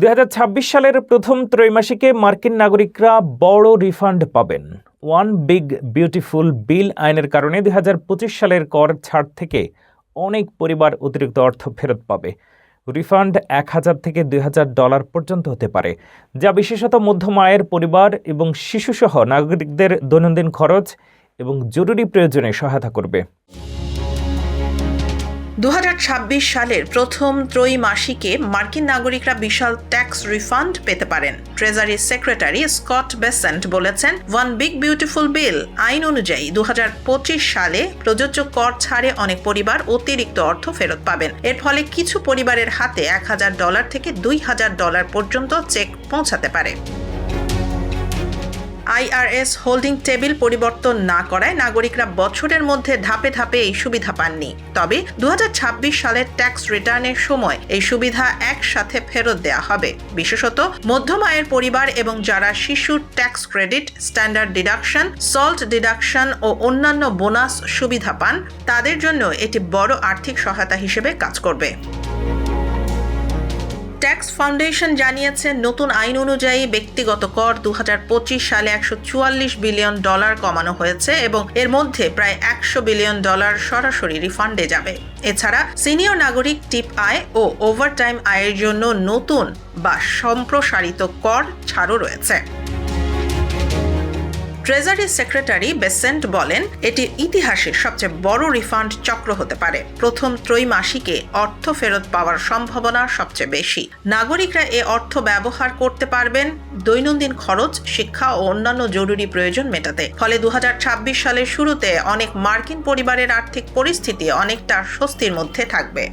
2026 সালের প্রথম ত্রৈমাসিকে মার্কিন নাগরিকরা বড় রিফান্ড পাবেন। ওয়ান বিগ বিউটিফুল বিল আইনের কারণে 2025 সালের কর ছাড় থেকে অনেক পরিবার অতিরিক্ত অর্থ ফেরত পাবে। রিফান্ড $1000 থেকে $2000 পর্যন্ত হতে পারে, যা বিশেষত মধ্যম আয়ের পরিবার এবং শিশুসহ নাগরিকদের দৈনন্দিন খরচ এবং জরুরি প্রয়োজনে সহায়তা করবে। 2026 সালের প্রথম ত্রৈমাসিকে মার্কিন নাগরিকরা বিশাল ট্যাক্স রিফান্ড পেতে পারেন। ট্রেজারি সেক্রেটারি স্কট বেসেন্ট বলেছেন, ওয়ান বিগ বিউটিফুল বিল আইন অনুযায়ী 2025 সালে প্রযোজ্য কর ছাড়ে অনেক পরিবার অতিরিক্ত অর্থ ফেরত পাবেন। এর ফলে কিছু পরিবারের হাতে $1000 থেকে $2000 পর্যন্ত চেক পৌঁছাতে পারে। IRS হোল্ডিং টেবিল পরিবর্তন না করায় নাগরিকরা বছরের মধ্যে ধাপে ধাপে এই সুবিধা পাননি। তবে 2026 সালের ট্যাক্স রিটার্নের সময় এই সুবিধা একসাথে ফেরত দেওয়া হবে। বিশেষত মধ্যম আয়ের পরিবার এবং যারা শিশুর tax credit, standard deduction, SALT deduction ও অন্যান্য বোনাস সুবিধা পান, তাদের জন্য এটি বড় আর্থিক সহায়তা হিসেবে কাজ করবে। ট্যাক্স ফাউন্ডেশন জানিয়েছে, নতুন আইন অনুযায়ী ব্যক্তিগত কর 2025 সালে $144 বিলিয়ন কমানো হয়েছে এবং এর মধ্যে প্রায় $100 বিলিয়ন সরাসরি রিফান্ডে যাবে। এছাড়া সিনিয়র নাগরিক টিপ আয় ও ওভারটাইম আয়ের জন্য নতুন বা সম্প্রসারিত কর ছাড়ও রয়েছে। ট্রেজারি সেক্রেটারি বেসেন্ট বলেন, এটি ইতিহাসের সবচেয়ে বড় রিফান্ড চক্র হতে পারে। প্রথম ত্রৈমাসিকে অর্থ ফেরত পাওয়ার সম্ভাবনা সবচেয়ে বেশি। নাগরিকরা এ অর্থ ব্যবহার করতে পারবেন দৈনন্দিন খরচ, শিক্ষা ও অন্যান্য জরুরি প্রয়োজন মেটাতে। ফলে 2026 সালের শুরুতে অনেক মার্কিন পরিবারের আর্থিক পরিস্থিতি অনেকটা স্বস্তির মধ্যে থাকবে।